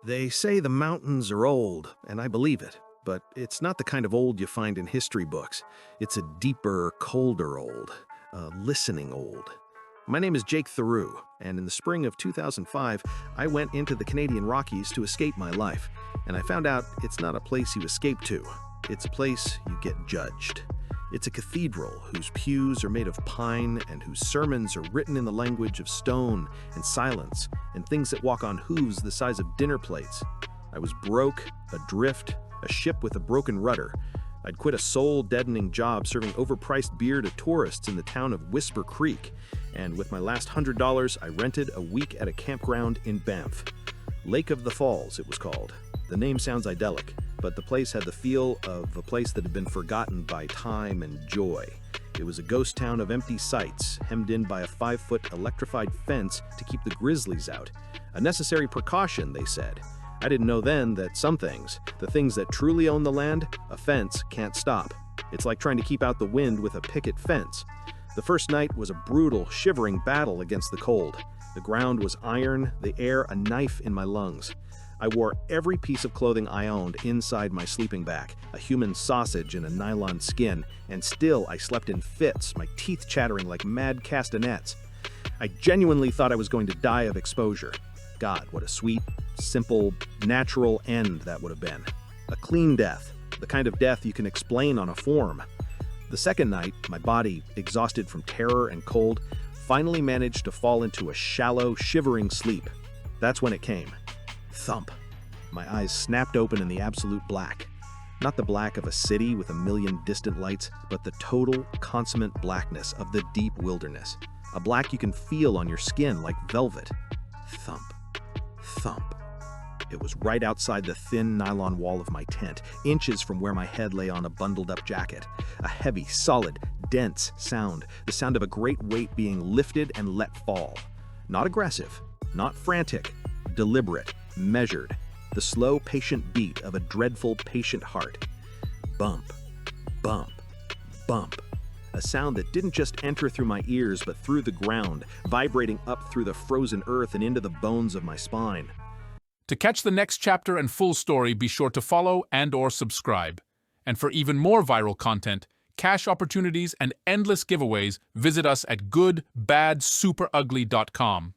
They say the mountains are old, and I believe it, but it's not the kind of old you find in history books. It's a deeper, colder old, a listening old. My name is Jake Theroux, and in the spring of 2005, I went into the Canadian Rockies to escape my life, and I found out it's not a place you escape to. It's a place you get judged. It's a cathedral whose pews are made of pine and whose sermons are written in the language of stone and silence and things that walk on hooves the size of dinner plates. I was broke, adrift, a ship with a broken rudder. I'd quit a soul-deadening job serving overpriced beer to tourists in the town of Whisper Creek, and with my last $100, I rented a week at a campground in Banff. Lake of the Falls, it was called. The name sounds idyllic, but the place had the feel of a place that had been forgotten by time and joy. It was a ghost town of empty sites, hemmed in by a 5-foot electrified fence to keep the grizzlies out. A necessary precaution, they said. I didn't know then that some things, the things that truly own the land, a fence can't stop. It's like trying to keep out the wind with a picket fence. The first night was a brutal, shivering battle against the cold. The ground was iron, the air a knife in my lungs. I wore every piece of clothing I owned inside my sleeping bag, a human sausage in a nylon skin, and still I slept in fits, my teeth chattering like mad castanets. I genuinely thought I was going to die of exposure. God, what a sweet, simple, natural end that would have been. A clean death, the kind of death you can explain on a form. The second night, my body, exhausted from terror and cold, finally managed to fall into a shallow, shivering sleep. That's when it came. Thump. My eyes snapped open in the absolute black. Not the black of a city with a million distant lights, but the total, consummate blackness of the deep wilderness. A black you can feel on your skin like velvet. Thump. Thump. It was right outside the thin nylon wall of my tent, inches from where my head lay on a bundled-up jacket. A heavy, solid, dense sound, the sound of a great weight being lifted and let fall. Not aggressive, not frantic, deliberate, measured, the slow, patient beat of a dreadful, patient heart. Bump, bump, bump. A sound that didn't just enter through my ears, but through the ground, vibrating up through the frozen earth and into the bones of my spine. To catch the next chapter and full story, be sure to follow and/or subscribe. And for even more viral content, cash opportunities, and endless giveaways, visit us at goodbadsuperugly.com.